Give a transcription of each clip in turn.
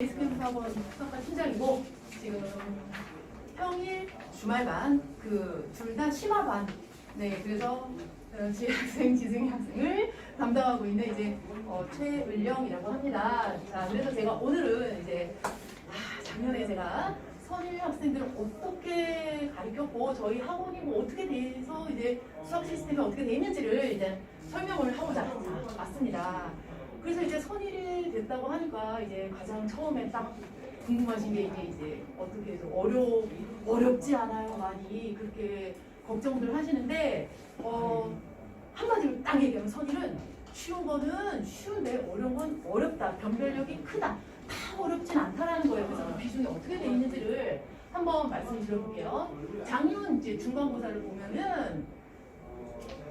베이스캠프 학원 수석과 팀장이고 지금 평일 주말반 둘 다 심화반 그래서 지학생 지승희 학생을 담당하고 있는 이제 최을령이라고 합니다. 자, 그래서 제가 오늘은 이제 작년에 제가 선일 학생들을 어떻게 가르쳤고 저희 학원이 뭐 어떻게 돼서 이제 수학 시스템이 어떻게 돼 있는지를 이제 설명을 하고자 왔습니다. 그래서 이제 선일이 됐다고 하니까 이제 가장 처음에 딱 궁금하신 게 이제 어떻게 해서 어렵지 않아요? 많이 그렇게 걱정들 하시는데 한마디로 딱 얘기하면 선일은 쉬운 거는 쉬운데 어려운 건 어렵다. 변별력이 크다. 다 어렵진 않다라는 거예요. 그래서 그 비중이 어떻게 돼 있는지를 한번 말씀을 드려볼게요. 작년 이제 중간고사를 보면은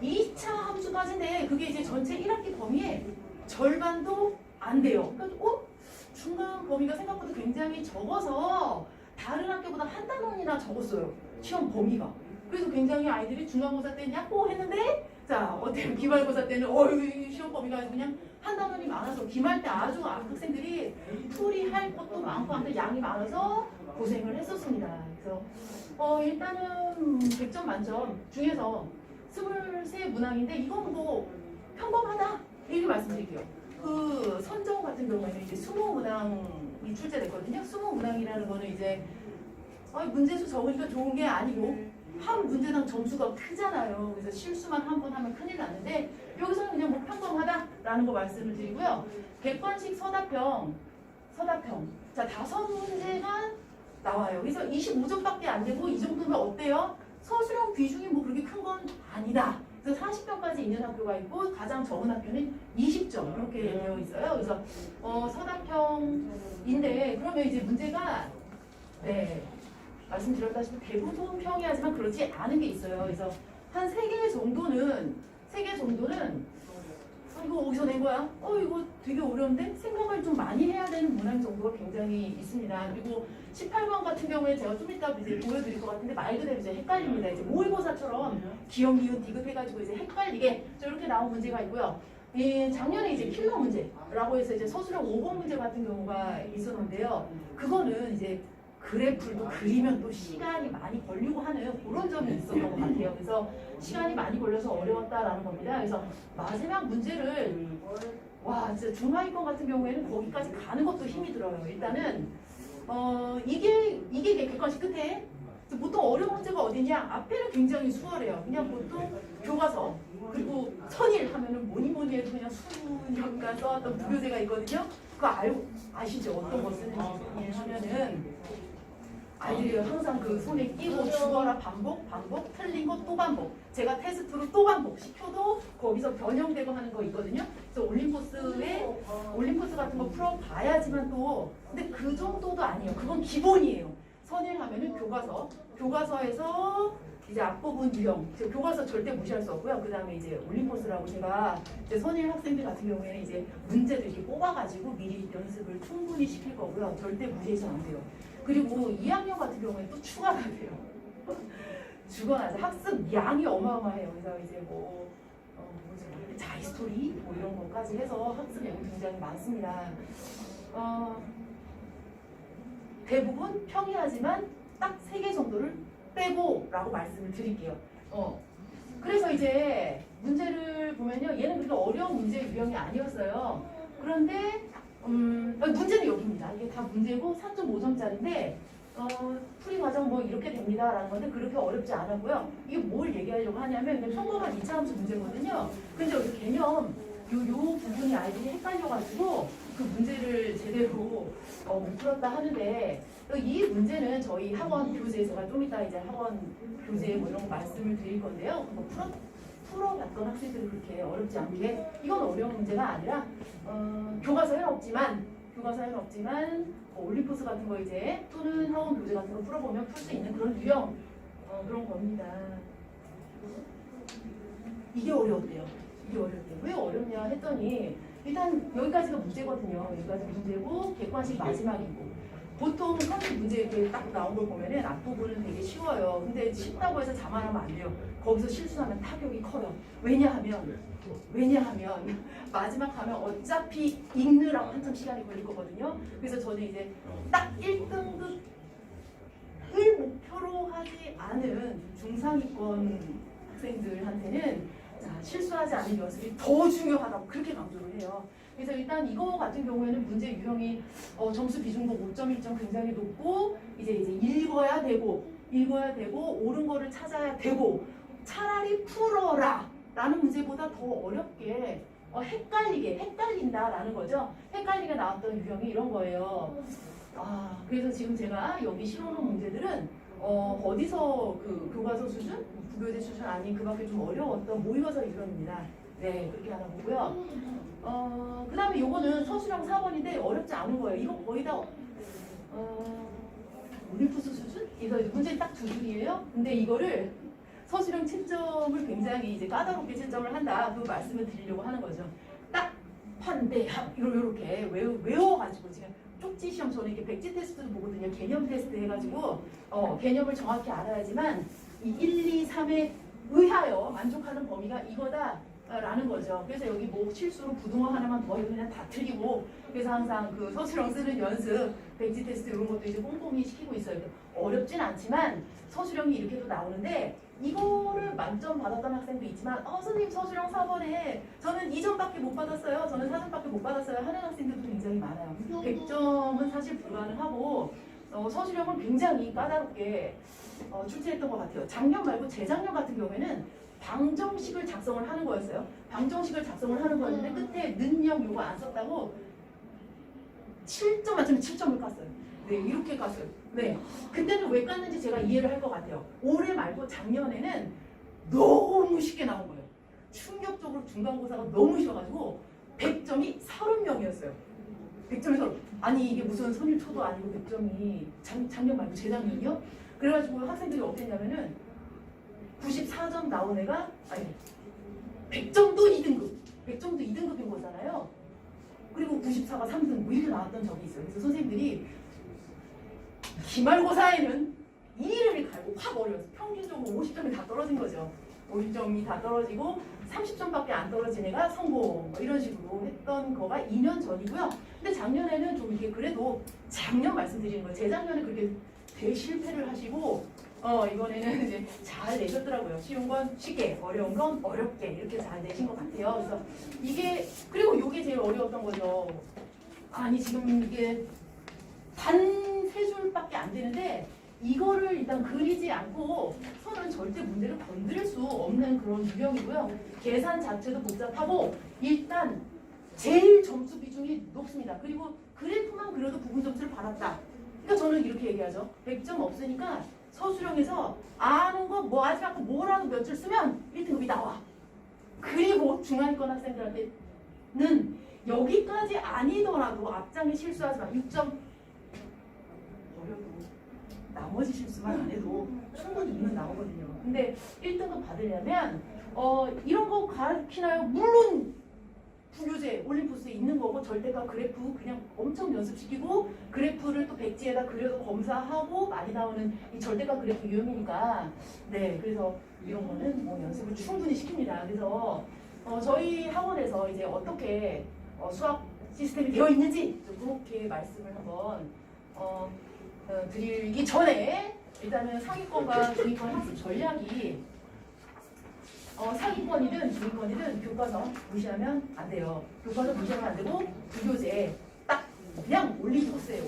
2차 함수까지인데 그게 이제 전체 1학기 범위에 절반도 안 돼요. 그러니까 중간 범위가 생각보다 굉장히 적어서 다른 학교보다 한 단원이나 적었어요. 시험 범위가. 그래서 굉장히 아이들이 중간고사 때는 야호 했는데 자 어때요? 기말고사 때는 시험 범위가 그냥 한 단원이 많아서 기말 때 아주 학생들이 풀이할 것도 많고 한데 양이 많아서 고생을 했었습니다. 그래서 일단은 100점 만점 중에서 23문항인데 이건 뭐 평범하다 이렇게 말씀드릴게요. 그 선정 같은 경우에는 이제 20문항이 출제됐거든요. 20문항이라는 거는 이제 문제수 적으니까 좋은 게 아니고 한 문제당 점수가 크잖아요. 그래서 실수만 한 번 하면 큰일 나는데 여기서는 그냥 뭐 평범하다라는 거 말씀을 드리고요. 객관식 서답형 자 5문제가 나와요. 그래서 25점밖에 안 되고 이 정도면 어때요? 서술형 비중이 뭐 그렇게 큰 건 아니다. 그래서 40점까지 있는 학교가 있고 가장 적은 학교는 20점 이렇게 되어 있어요. 그래서 서답형인데 그러면 이제 문제가 말씀드렸다시피 대부분 평이하지만 그렇지 않은 게 있어요. 그래서 한 3개 정도는 이거 어디서 낸 거야? 이거 되게 어려운데? 생각을 좀 많이 해야 되는 문항 정도가 굉장히 있습니다. 그리고 18번 같은 경우에 제가 좀 이따 이제 보여드릴 것 같은데 말 그대로 이제 헷갈립니다. 이제 모의고사처럼 기억, 니은, 디귿 해가지고 이제 헷갈리게 이렇게 나온 문제가 있고요. 작년에 이제 킬러 문제라고 해서 이제 서술형 5번 문제 같은 경우가 있었는데요. 그거는 이제 그래프도 그리면 또 시간이 많이 걸리고 하는 그런 점이 있었던 것 같아요. 그래서 시간이 많이 걸려서 어려웠다라는 겁니다. 그래서 마지막 문제를 진짜 중하위권 같은 경우에는 거기까지 가는 것도 힘이 들어요. 일단은 이게 객관식 끝에 보통 어려운 문제가 어디냐? 앞에는 굉장히 수월해요. 그냥 보통 교과서 그리고 선일 하면은 뭐니 해도 그냥 수년간 써왔던 부교재가 있거든요. 그거 아시죠? 어떤 거 쓰는지 하면은 아이들이 항상 그 손에 끼고 죽어라 반복 틀린 거 또 반복 제가 테스트로 또 반복 시켜도 거기서 변형되고 하는 거 있거든요. 그래서 올림포스 같은 거 풀어봐야지만 또 근데 그 정도도 아니에요. 그건 기본이에요. 선일 하면은 교과서에서 이제 앞부분 유형 교과서 절대 무시할 수 없고요. 그 다음에 이제 올림포스라고 제가 이제 선일 학생들 같은 경우에는 이제 문제도 이렇게 뽑아가지고 미리 연습을 충분히 시킬 거고요. 절대 무시해서는 안 돼요. 그리고 2학년 같은 경우에 또 추가가 돼요. 주관하죠. 학습 양이 어마어마해요. 그래서 이제 자이스토리 이런 것까지 해서 학습 양이 굉장히 많습니다. 대부분 평이하지만 딱 3개 정도를 빼고라고 말씀을 드릴게요. 그래서 이제 문제를 보면요. 얘는 그렇게 어려운 문제 유형이 아니었어요. 그런데 문제는 여기입니다. 이게 다 문제고 3.5점짜리인데 풀이 과정 뭐 이렇게 됩니다라는 건데 그렇게 어렵지 않았고요. 이게 뭘 얘기하려고 하냐면 그냥 평범한 2차 함수 문제거든요. 근데 여기 개념 요 부분이 아이들이 헷갈려가지고 그 문제를 제대로 못 풀었다 하는데 이 문제는 저희 학원 교재에서 제가 좀 이따 이제 학원 교재 뭐 이런 거 말씀을 드릴 건데요. 풀어봤던 학생들은 그렇게 어렵지 않게 이건 어려운 문제가 아니라 교과서에는 없지만 올림포스 같은 거 이제 또는 학원 교재 같은 거 풀어보면 풀 수 있는 그런 유형 그런 겁니다. 이게 어려웠대요. 왜 어렵냐 했더니 일단 여기까지가 문제거든요. 여기까지 문제고 객관식 마지막이고 보통 선택 문제 이렇게 딱 나온 걸 보면은 앞부분은 되게 쉬워요. 근데 쉽다고 해서 자만하면 안 돼요. 거기서 실수하면 타격이 커요. 왜냐하면 마지막 가면 어차피 읽느라고 한참 시간이 걸릴 거거든요. 그래서 저는 이제 딱 1등급을 목표로 하지 않은 중상위권 학생들한테는 자, 실수하지 않은 연습이 더 중요하다고 그렇게 강조를 해요. 그래서 일단 이거 같은 경우에는 문제 유형이 점수 비중도 5.1점 굉장히 높고 이제 읽어야 되고 옳은 거를 찾아야 되고 차라리 풀어라 라는 문제보다 더 어렵게 헷갈린다라는 거죠. 헷갈리게 나왔던 유형이 이런 거예요. 그래서 지금 제가 여기 실어놓은 문제들은 어디서 그 교과서 수준, 부교재 수준 아닌 그 밖에 좀 어려웠던 모의고사 유형입니다. 네, 그렇게 하나 보고요. 그 다음에 요거는 서술형 4번인데 어렵지 않은 거예요. 이거 거의 다 올림푸스 수준? 이거 문제 딱 2줄이에요. 근데 이거를 서술형 채점을 굉장히 이제 까다롭게 채점을 한다. 그 말씀을 드리려고 하는 거죠. 딱 판대합 이렇게 외워가지고 지금 쪽지 시험 저는 이렇게 백지 테스트도 보거든요. 개념 테스트 해가지고 개념을 정확히 알아야지만 이 1, 2, 3에 의하여 만족하는 범위가 이거다. 라는 거죠. 그래서 여기 뭐 실수로 부등호 하나만 더 해도 그냥 다 틀리고 그래서 항상 그 서술형 쓰는 연습, 백지 테스트 이런 것도 이제 꼼꼼히 시키고 있어요. 어렵진 않지만 서술형이 이렇게도 나오는데 이거를 만점 받았던 학생도 있지만 선생님 서술형 4번에 저는 2점밖에 못 받았어요. 저는 4점밖에 못 받았어요. 하는 학생들도 굉장히 많아요. 100점은 사실 불가능하고 서술형을 굉장히 까다롭게 출제했던 것 같아요. 작년 말고 재작년 같은 경우에는 방정식을 작성을 하는 거였어요. 방정식을 작성을 하는 거였는데 끝에 능력 요거 안 썼다고 7점 만점에 7점을 깠어요. 네, 이렇게 깠어요. 네, 그때는 왜 깠는지 제가 이해를 할 것 같아요. 올해 말고 작년에는 너무 쉽게 나온 거예요. 충격적으로 중간고사가 너무 쉬워가지고 100점이 30명이었어요. 100점이 30. 아니 이게 무슨 선일초도 아니고 100점이 작년 말고 재작년이요? 그래가지고 학생들이 어땠냐면은 94점 나온 애가 100점도 2등급 100점도 2등급인 거잖아요. 그리고 94가 3등 뭐 이렇게 나왔던 적이 있어요. 그래서 선생님들이 기말고사에는 이를 갈고 확 어려워서 평균적으로 50점이 다 떨어진 거죠. 50점이 다 떨어지고 30점밖에 안 떨어진 애가 성공 뭐 이런 식으로 했던 거가 2년 전이고요. 근데 작년에는 좀 이게 그래도 작년 말씀드리는 거예요. 재작년에 그렇게 대실패를 하시고 이번에는 이제 잘 내셨더라고요. 쉬운 건 쉽게, 어려운 건 어렵게 이렇게 잘 내신 것 같아요. 그래서 이게 그리고 이게 제일 어려웠던 거죠. 아니 지금 이게 단 3줄밖에 안 되는데 이거를 일단 그리지 않고 손은 절대 문제를 건드릴 수 없는 그런 유형이고요. 계산 자체도 복잡하고 일단 제일 점수 비중이 높습니다. 그리고 그래프만 그려도 부분 점수를 받았다. 그러니까 저는 이렇게 얘기하죠. 100점 없으니까 서술형에서 아는 거 뭐 하지 않고 뭐라도 몇 줄 쓰면 1등급이 나와. 그리고 중하위권 학생들한테는 여기까지 아니더라도 앞장에 실수하지 마. 6점 어려도 나머지 실수만 안 해도 충분히 2는 나오거든요. 근데 1등급 받으려면 이런 거 가르치나요? 물론 부교재 올림푸스에 있는 거고 절대값 그래프 그냥 엄청 연습시키고 그래프를 또 백지에다 그려서 검사하고 많이 나오는 이 절대값 그래프 유형이니까 네 그래서 이런 거는 뭐 연습을 충분히 시킵니다. 그래서 저희 학원에서 이제 어떻게 수학 시스템이 되어 있는지 좀 그렇게 말씀을 한번 드리기 전에 일단은 상위권과 중위권 학습 전략이 상위권이든 중위권이든 교과서 무시하면 안 돼요. 교과서 무시하면 안 되고 부교재 딱 그냥 올림포스예요.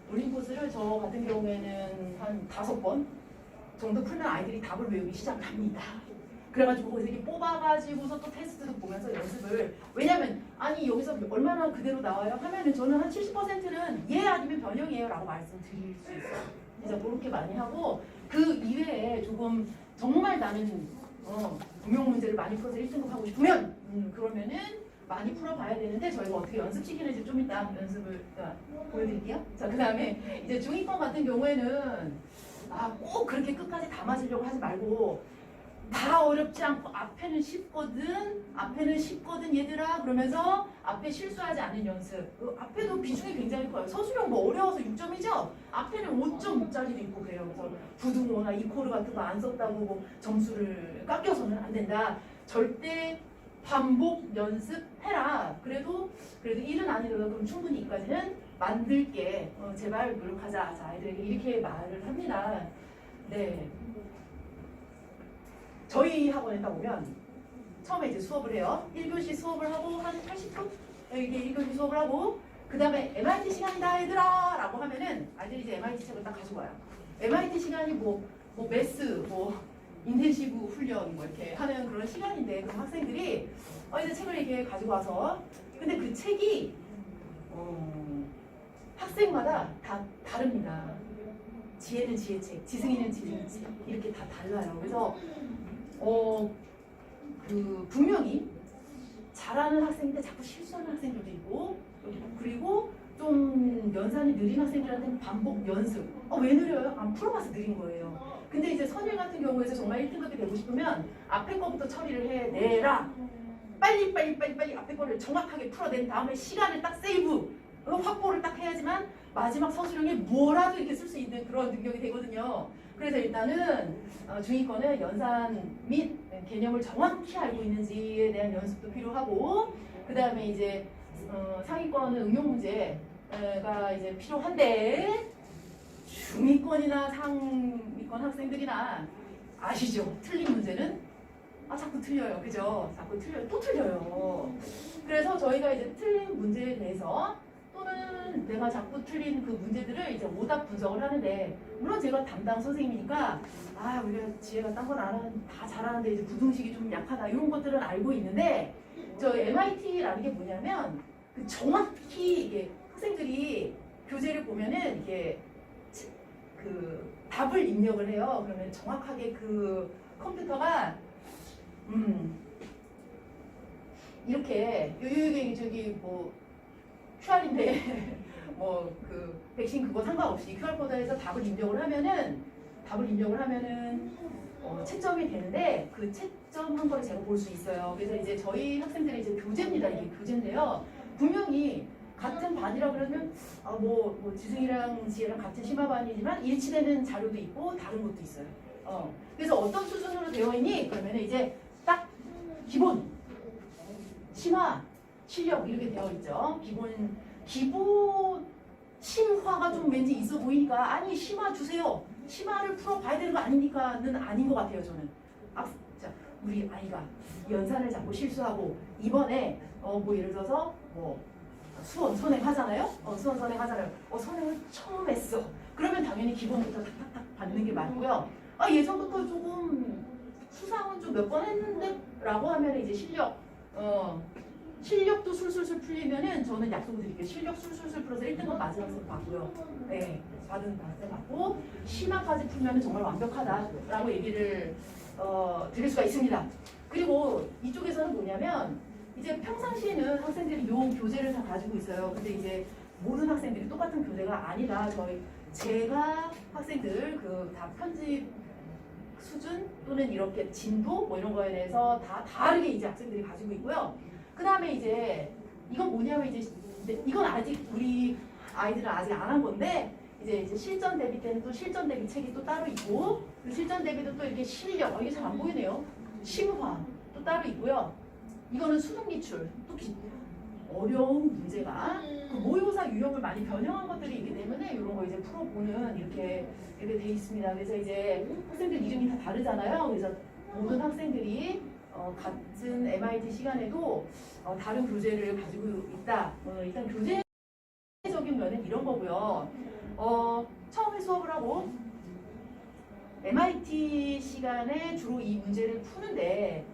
올림포스를 저 같은 경우에는 한 5번 정도 풀면 아이들이 답을 외우기 시작합니다. 그래가지고 거기서 이렇게 뽑아가지고서 또 테스트도 보면서 연습을 왜냐면 아니 여기서 얼마나 그대로 나와요 하면은 저는 한 70%는 예 아니면 변형이에요 라고 말씀드릴 수 있어요. 진짜 그렇게 많이 하고 그 이외에 조금 정말 나는 응용 문제를 많이 풀어서 1등급 하고 싶으면 그러면은 많이 풀어봐야 되는데 저희가 어떻게 연습시키는지 좀 이따 연습을 보여드릴게요. 자, 그 다음에 이제 중위권 같은 경우에는 꼭 그렇게 끝까지 다 맞으려고 하지 말고 다 어렵지 않고 앞에는 쉽거든 얘들아 그러면서 앞에 실수하지 않는 연습. 앞에도 비중이 굉장히 커요. 서술형 뭐 어려워서 6점이죠? 앞에는 5.6짜리도 있고 그래요. 그래서 부등호나 이코르 같은 거 안 썼다고 뭐 점수를 깎여서는 안 된다. 절대 반복 연습해라. 그래도 일은 아니더라도 그럼 충분히 이까지는 만들게 제발 노력하자. 자, 아이들에게 이렇게 말을 합니다. 네. 저희 학원에 가보면 처음에 이제 수업을 해요. 1교시 수업을 하고 한 80분? 이게 1교시 수업을 하고 그 다음에 MIT 시간이다 얘들아 라고 하면은 아이들이 이제 MIT 책을 딱 가지고 와요. MIT 시간이 뭐 매스, 인텐시브 훈련 뭐 이렇게 하는 그런 시간인데 그럼 학생들이 이제 책을 이렇게 가지고 와서 근데 그 책이 학생마다 다 다릅니다. 지혜는 지혜책, 지승이는 지승이책 이렇게 다 달라요. 그래서 분명히 잘하는 학생인데 자꾸 실수하는 학생들도 있고 그리고 좀 연산이 느린 학생들한테는 반복 연습. 왜 느려요? 안 풀어봐서 느린 거예요. 근데 이제 선일 같은 경우에서 정말 1등급이 되고 싶으면 앞에 거부터 처리를 해내라. 빨리 앞에 거를 정확하게 풀어낸 다음에 시간을 딱 세이브 확보를 딱 해야지만 마지막 서술형에 뭐라도 이렇게 쓸 수 있는 그런 능력이 되거든요. 그래서 일단은 중위권은 연산 및 개념을 정확히 알고 있는지에 대한 연습도 필요하고 그 다음에 이제 상위권은 응용 문제가 이제 필요한데 중위권이나 상위권 학생들이나 아시죠? 틀린 문제는 자꾸 틀려요. 그죠? 자꾸 틀려요. 또 틀려요. 그래서 저희가 이제 틀린 문제에 대해서 또는 내가 자꾸 틀린 그 문제들을 이제 오답 분석을 하는데 물론 제가 담당 선생님이니까 우리가 지혜가 딴 건 다 잘하는데 이제 부등식이 좀 약하다 이런 것들은 알고 있는데 저 MIT라는 게 뭐냐면 정확히 이게 학생들이 교재를 보면은 이게 그 답을 입력을 해요. 그러면 정확하게 그 컴퓨터가 이렇게 여기 저기 QR인데 그 백신 그거 상관없이 QR 코드에서 답을 입력을 하면은 채점이 되는데 그 채점한 거를 제가 볼 수 있어요. 그래서 이제 저희 학생들이 이제 교재입니다. 이게 교재인데요. 분명히 같은 반이라 그러면 지승이랑 지혜랑 같은 심화반이지만 일치되는 자료도 있고 다른 것도 있어요. 그래서 어떤 수준으로 되어 있니? 그러면 이제 딱 기본 심화 실력 이렇게 되어 있죠. 기본 심화가 좀 왠지 있어 보이니까 아니 심화 주세요. 심화를 풀어봐야 되는 거 아닙니까?는 아닌 것 같아요. 저는. 자, 우리 아이가 연산을 자꾸 실수하고 이번에 예를 들어서 수원 선행하잖아요. 선행을 처음 했어. 그러면 당연히 기본부터 탁탁탁 받는 게 맞고요. 예전부터 조금 수상은 좀 몇 번 했는데 라고 하면 이제 실력도 술술술 풀리면은 저는 약속 드릴게요. 실력 술술술 풀어서 1등급 맞은 학생 받고요. 네, 받은 학생 받고 심화까지 풀면은 정말 완벽하다라고 얘기를 드릴 수가 있습니다. 그리고 이쪽에서는 뭐냐면 이제 평상시에는 학생들이 요 교재를 다 가지고 있어요. 근데 이제 모든 학생들이 똑같은 교재가 아니라 제가 학생들 다 편집 수준 또는 이렇게 진도 이런 거에 대해서 다 다르게 이제 학생들이 가지고 있고요. 그 다음에 이제 이건 뭐냐면 이제 이건 아직 우리 아이들은 아직 안 한 건데 이제 실전 대비 때는 또 실전 대비 책이 또 따로 있고 그 실전 대비도 또 이렇게 실력 이게 잘 안 보이네요. 심화 또 따로 있고요. 이거는 수능 기출 또 어려운 문제가 그 모의고사 유형을 많이 변형한 것들이 있기 때문에 이런 거 이제 풀어보는 이렇게 돼 있습니다. 그래서 이제 학생들 이름이 다 다르잖아요. 그래서 모든 학생들이 같은 MIT 시간에도 다른 교재를 가지고 있다. 일단 교재적인 면은 이런 거고요. 처음에 수업을 하고 MIT 시간에 주로 이 문제를 푸는데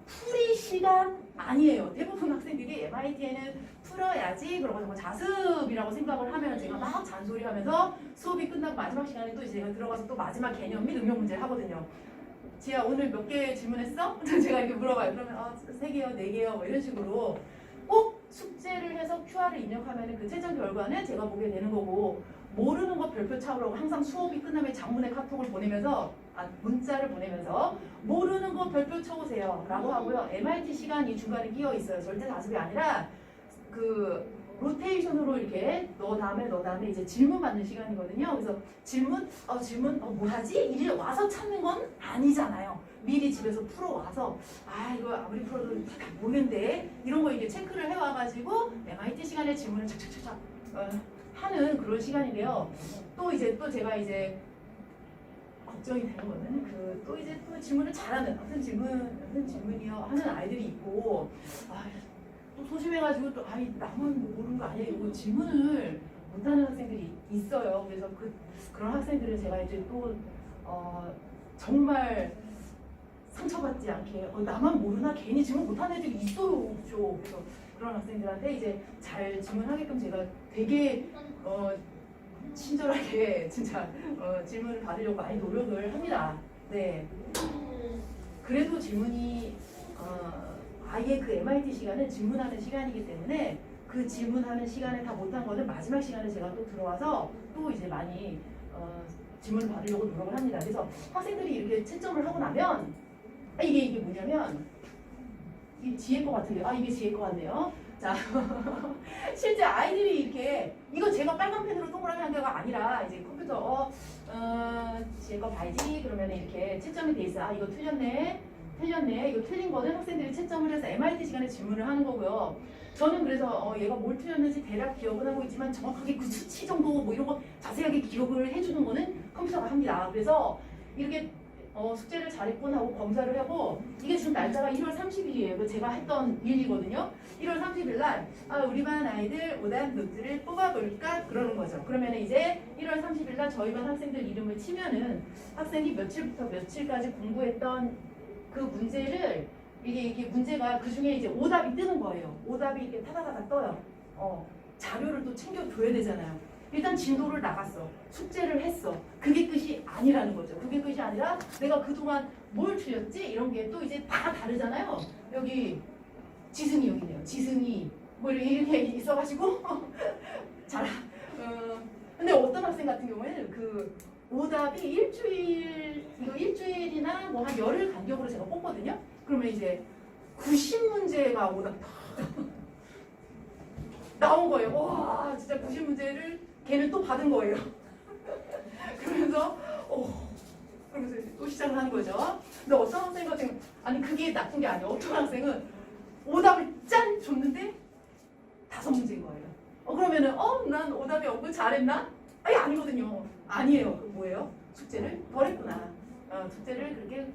풀이 시간 아니에요. 대부분 학생들이 MIT에는 풀어야지 그러고 정말 자습이라고 생각을 하면 제가 막 잔소리하면서 수업이 끝나고 마지막 시간에 또 제가 들어가서 또 마지막 개념 및 응용 문제를 하거든요. 지혜야 오늘 몇 개 질문했어? 제가 이렇게 물어봐요. 그러면 3개요, 4개요 이런 식으로 꼭 숙제를 해서 QR을 입력하면 그 채점 결과는 제가 보게 되는 거고 모르는 거 별표 차오라고 항상 수업이 끝나면 장문의 카톡을 보내면서 문자를 보내면서 모르는 거 별표 쳐오세요 라고 하고요. MIT 시간이 중간에 끼어 있어요. 절대 다습이 아니라 그 로테이션으로 이렇게 너 다음에 이제 질문 받는 시간이거든요. 그래서 질문 뭐 하지? 이제 와서 찾는 건 아니잖아요. 미리 집에서 풀어와서 이거 아무리 풀어도 다 모르는데 이런 거 이게 체크를 해와가지고 MIT 시간에 질문을 착착착착 하는 그런 시간인데요. 또 제가 이제 걱정이 되는 거는 또 질문을 잘하는 무슨 질문이요 하는 아이들이 있고 또 소심해가지고 또 나만 모르는 거 아니야 이거 질문을 못하는 학생들이 있어요. 그래서 그런 학생들을 제가 이제 또 정말 상처받지 않게 나만 모르나 괜히 질문 못하는 애들이 있어요. 그래서 그런 학생들한테 이제 잘 질문하게끔 제가 되게 친절하게 진짜 질문을 받으려고 많이 노력을 합니다. 네. 그래도 질문이 아예 그 MIT 시간은 질문하는 시간이기 때문에 그 질문하는 시간에 다 못한 거는 마지막 시간에 제가 또 들어와서 또 이제 많이 질문을 받으려고 노력을 합니다. 그래서 학생들이 이렇게 채점을 하고 나면 이게 뭐냐면 이게 지혜일 것 같은데요. 이게 지혜일 것 같네요. 자, 실제 아이들이 이렇게 이거 제가 빨간 펜으로 동그라미 한 개가 아니라 이제 컴퓨터 지혜 거 봐야지 그러면 이렇게 채점이 돼 있어. 이거 틀렸네. 이거 틀린 거는 학생들이 채점을 해서 MIT 시간에 질문을 하는 거고요. 저는 그래서 얘가 뭘 틀렸는지 대략 기억은 하고 있지만 정확하게 그 수치 정도 뭐 이런 거 자세하게 기록을 해주는 거는 컴퓨터가 합니다. 그래서 이렇게 숙제를 잘했구나 하고 검사를 하고 이게 지금 날짜가 1월 30일이에요. 제가 했던 일이거든요. 1월 30일 날 우리 반 아이들 오답 노트를 뽑아볼까 그러는 거죠. 그러면 이제 1월 30일 날 저희 반 학생들 이름을 치면은 학생이 며칠부터 며칠까지 공부했던 그 문제를 이게 문제가 그 중에 이제 오답이 뜨는 거예요. 오답이 이렇게 타다다닥 떠요. 자료를 또 챙겨줘야 되잖아요. 일단 진도를 나갔어. 숙제를 했어. 그게 끝이 아니라는 거죠. 그게 끝이 아니라 내가 그동안 뭘 틀렸지? 이런 게 또 이제 다 다르잖아요. 여기 지승이 여기 있네요. 지승이 뭐 이렇게 있어가지고 근데 어떤 학생 같은 경우에는 그 오답이 일주일이나 뭐 한 열흘 간격으로 제가 뽑거든요. 그러면 이제 90문제가 오답 나온 거예요. 와, 진짜 90문제를 걔는 또 받은 거예요. 그러면서 또 시작을 하는 거죠. 근데 어떤 학생 같은 경우 그게 나쁜 게 아니에요. 어떤 학생은 오답을 짠 줬는데 5문제인 거예요. 그러면은 난 오답이 없고 잘했나? 아니거든요. 아니에요. 그 뭐예요? 숙제를 버렸구나. 숙제를 그렇게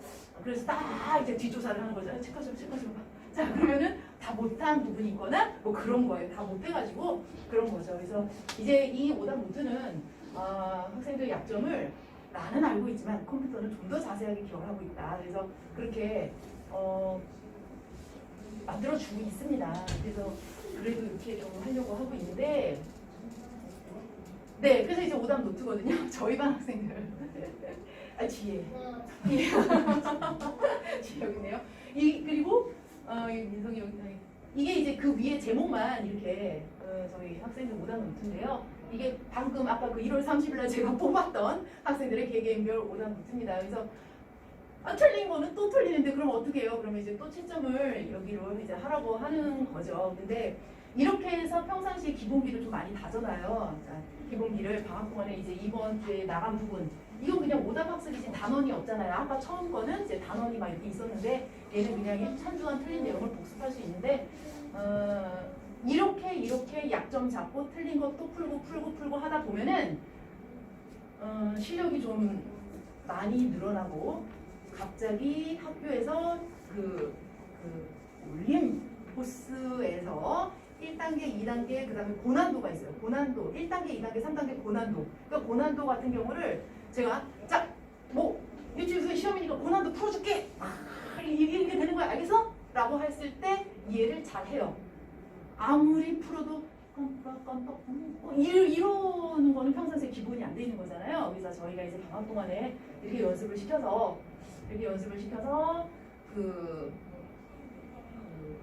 그래서 딱 이제 뒷조사를 하는 거죠. 체크하시고. 자, 그러면은 다 못한 부분이 있거나 뭐 그런 거예요. 다 못해가지고 그런 거죠. 그래서 이제 이 오답 노트는 학생들 약점을 나는 알고 있지만 컴퓨터는 좀 더 자세하게 기억을 하고 있다. 그래서 그렇게 만들어주고 있습니다. 그래서 그래도 이렇게 좀 하려고 하고 있는데 네, 그래서 이제 오답 노트거든요. 저희 반 학생들. 지혜. 지혜 여기 있네요. 그리고 민성이 여기 이게 이제 그 위에 제목만 이렇게 저희 학생들 오답 노트인데요. 이게 방금 아까 그 1월 30일 날 제가 뽑았던 학생들의 개개인별 오답 노트입니다. 그래서 틀린 거는 또 틀리는데 그럼 어떻게 해요? 그러면 이제 또 채점을 여기로 이제 하라고 하는 거죠. 근데 이렇게 해서 평상시에 기본기를 좀 많이 다져놔요. 자, 기본기를 방학 동안에 이제 이번 주에 나간 부분 이건 그냥 오답 학습이지 단원이 없잖아요. 아까 처음 거는 이제 단원이 막 이렇게 있었는데 얘는 그냥 한 주간 틀린 내용을 복습할 수 있는데 이렇게 약점 잡고 틀린 거 또 풀고 하다 보면은 실력이 좀 많이 늘어나고 갑자기 학교에서 그 올림 코스에서 1단계, 2단계, 그 다음에 고난도가 있어요. 고난도, 1단계, 2단계, 3단계 고난도. 그러니까 고난도 같은 경우를 제가 일주일 후에 시험이니까 고난도 풀어줄게. 이렇게 되는 거야. 알겠어? 라고 했을 때 이해를 잘 해요. 아무리 풀어도 깜빡 이러는 거는 평상시에 기본이 안 돼 있는 거잖아요. 그래서 저희가 이제 방학 동안에 이렇게 연습을 시켜서 그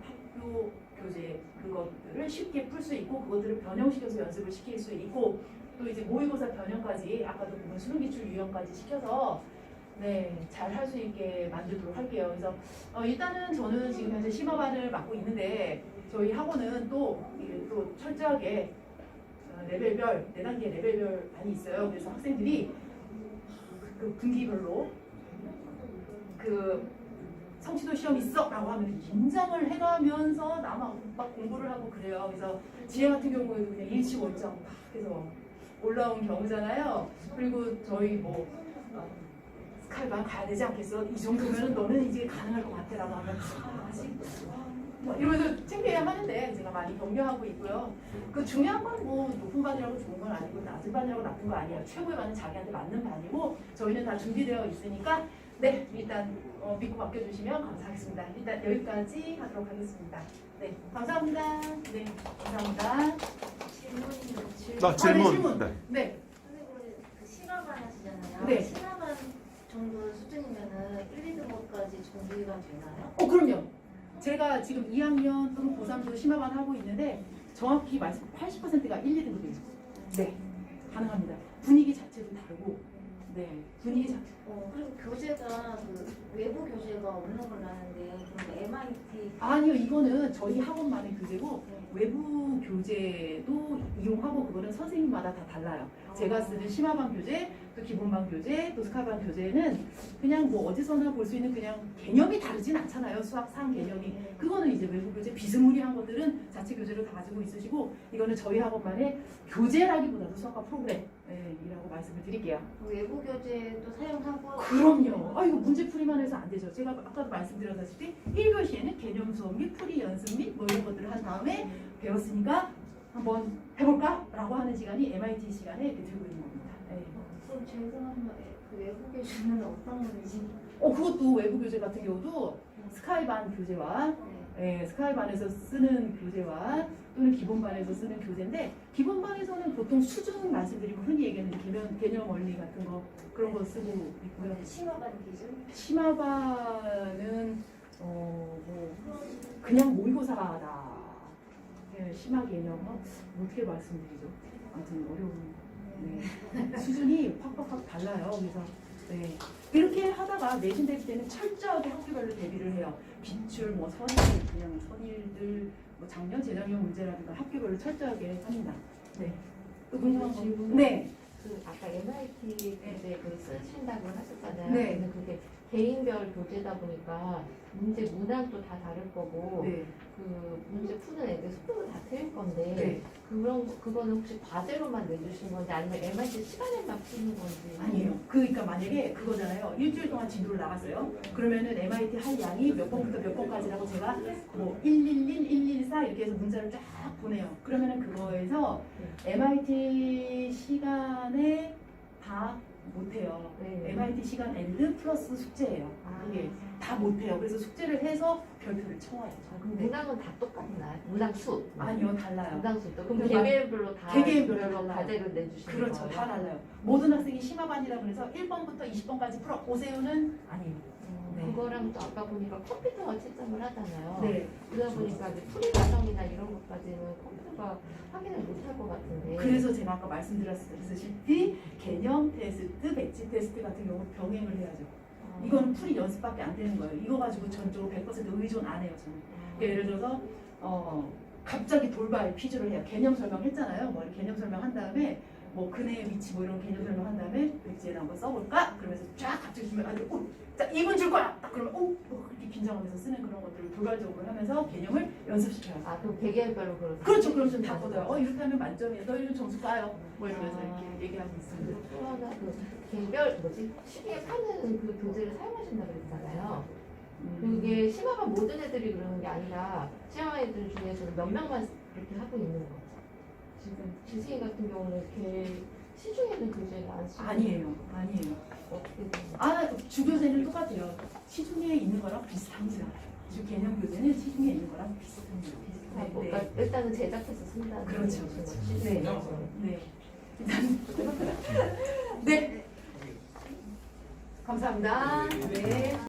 학교 교재 그것들을 쉽게 풀 수 있고 그것들을 변형시켜서 연습을 시킬 수 있고 또 이제 모의고사 변형까지 아까도 보면 수능기출 유형까지 시켜서 네, 잘 할 수 있게 만들도록 할게요. 그래서 일단은 저는 지금 현재 심화반을 맡고 있는데 저희 학원은 또 철저하게 레벨별, 4단계 레벨별 반이 있어요. 그래서 학생들이 그 분기별로 그 성취도 시험 있어! 라고 하면 긴장을 해가면서 막 공부를 하고 그래요. 그래서 지혜 같은 경우에도 그냥 일치 원점 막 해서 올라온 경우잖아요. 그리고 저희 스카이반 가야 되지 않겠어? 이 정도면 너는 이제 가능할 것 같아 라고 하면 아직 뭐 이러면서 창피해야 하는데 제가 많이 격려하고 있고요. 그 중요한 건 뭐 높은 반이라고 좋은 건 아니고 낮은 반이라고 나쁜 거 아니에요. 최고의 반은 자기한테 맞는 반이고 저희는 다 준비되어 있으니까 네 일단 믿고 맡겨주시면 감사하겠습니다. 일단 여기까지 하도록 하겠습니다. 네 감사합니다. 네 감사합니다. 질문. 네. 네. 선생님 그 심화반 하시잖아요. 네. 심화반 정도 수준이면은 1, 2등급까지 준비가 되나요? 그럼요. 제가 지금 2학년 또는 고3도 심화반 하고 있는데 정확히 말씀 80%가 1, 2등급이에요. 네, 가능합니다. 분위기 자체도 다르고, 네, 분위기 자체. 그리고 교재가 그 외부 교재가 없는 걸로 아는데 그럼 MIT 아니요, 이거는 저희 학원만의 교재고 외부 교재도 이용하고 그거는 선생님마다 다 달라요. 제가 쓰는 심화반 교재, 또 기본반 교재, 또 스카반 교재는 그냥 뭐 어디서나 볼 수 있는 그냥 개념이 다르진 않잖아요. 수학 상 개념이. 그거는 이제 외부 교재 비스무리한 것들은 자체 교재를 다 가지고 있으시고 이거는 저희 학원만의 교재라기보다도 수학과 프로그램이라고 말씀을 드릴게요. 외부 교재도 사용하고 그럼요. 이거 문제풀이만 해서 안 되죠. 제가 아까도 말씀드렸다시피 1교시에는 개념 수업 및 풀이 연습 및 뭐 이런 것들을 한 다음에 배웠으니까 한번 해볼까? 라고 하는 시간이 MIT 시간에 이렇게 들고 있는 겁니다. 네. 그럼 죄송한데 그 외부 교재는 어떤 거지? 그것도 외부 교재 같은 경우도 스카이반 교재와 스카이반에서 쓰는 교재와 또는 기본반에서 쓰는 교재인데 기본반에서는 보통 수준 말씀드리고 흔히 얘기하는 개념 원리 같은 거 그런 거 쓰고 있고요. 심화반 기준? 심화반은 뭐 그냥 모의고사다. 심화 개념 어떻게 말씀드리죠? 아무튼 어려운 수준이 확 달라요. 그래서 네. 이렇게 하다가 내신 대비 때는 철저하게 학교별로 대비를 해요. 기출, 뭐 선일, 그냥 선일들, 뭐 작년, 재작년 문제라든가 학교별로 철저하게 합니다. 네. 또 궁금한 거? 네. 그 아까 MIT 교재 그 쓰신다고 하셨잖아요. 네. 근데 그게 개인별 교재다 보니까 문제 문항도 다 다를 거고 네. 그 문제 푸는 애들 속도도 다 틀릴 건데 네. 그거는 혹시 과제로만 내주신 건지 아니면 MIT 시간에만 푸는 건지 아니에요. 그러니까 만약에 그거잖아요. 일주일 동안 진도를 나갔어요. 그러면은 MIT 할 양이 몇 번부터 몇 번까지라고 제가 뭐 111, 114 이렇게 해서 문자를 쫙 보내요. 그러면은 그거에서 MIT 시간에 다 못해요. 네. MIT 시간 N 플러스 숙제예요. 이게 다 못해요. 그래서 숙제를 해서 별표를 쳐와요. 그럼 문항은 다 똑같나요? 문항 수? 아니요, 달라요. 문항 수도 그럼 근데 개개인별로 다 개개인별로 별로 달라요. 과제를 내주시는 그렇죠. 거예요? 다 달라요. 모든 학생이 심화반이라고 해서 1번부터 20번까지 풀어 오세요는 아니에요. 네. 그거랑 또 아까 보니까 컴퓨터가 채점을 하잖아요. 네. 그러다 보니까 이제 풀이 과정이나 이런 것까지는 컴퓨터가 확인을 못할 것 같은데. 그래서 제가 아까 말씀드렸다시피 개념 테스트, 배치 테스트 같은 경우 병행을 해야죠. 이거는 풀이 연습밖에 안 되는 거예요. 이거 가지고 전적으로 100% 의존 안 해요, 저는. 예를 들어서 갑자기 돌발 퀴즈를 해요. 개념 설명했잖아요. 뭐 개념 설명한 다음에 뭐 근해의 위치 뭐 이런 개념 설명한 다음에 백지에다 한번 써볼까? 그러면서 쫙 갑자기 주면 자 2분 줄 거야. 딱 그러면 그렇게 긴장하면서 쓰는 그런 것들을 돌발적으로 하면서 개념을 연습시켜요. 그럼 개개인별로 그렇게. 그렇죠. 그럼 좀 다 뻗어요. 이렇게 하면 만점이에요. 너 이런 점수 까요. 뭐 이러면서 이렇게 얘기하고 있습니다. 또 하나 그 개별 시기에 파는 그 교재를 사용하신다고 그랬잖아요. 그게 심화반 모든 애들이 그러는 게 아니라 심화반 애들 중에서는 몇 명만 그렇게 하고 있는 거죠. 지금 지승이 같은 경우는 이렇게 시중에는 교재가 안 쓰고 아니에요. 어떻게 되나요? 주교재는 똑같아요. 시중에 있는 거랑 비슷합니다. 개념 교재는 시중에 있는 거랑 비슷합니다. 그러니까 일단은 제작해서 쓴다는 그렇죠. 거죠. 네. 네. 네. 감사합니다. 네.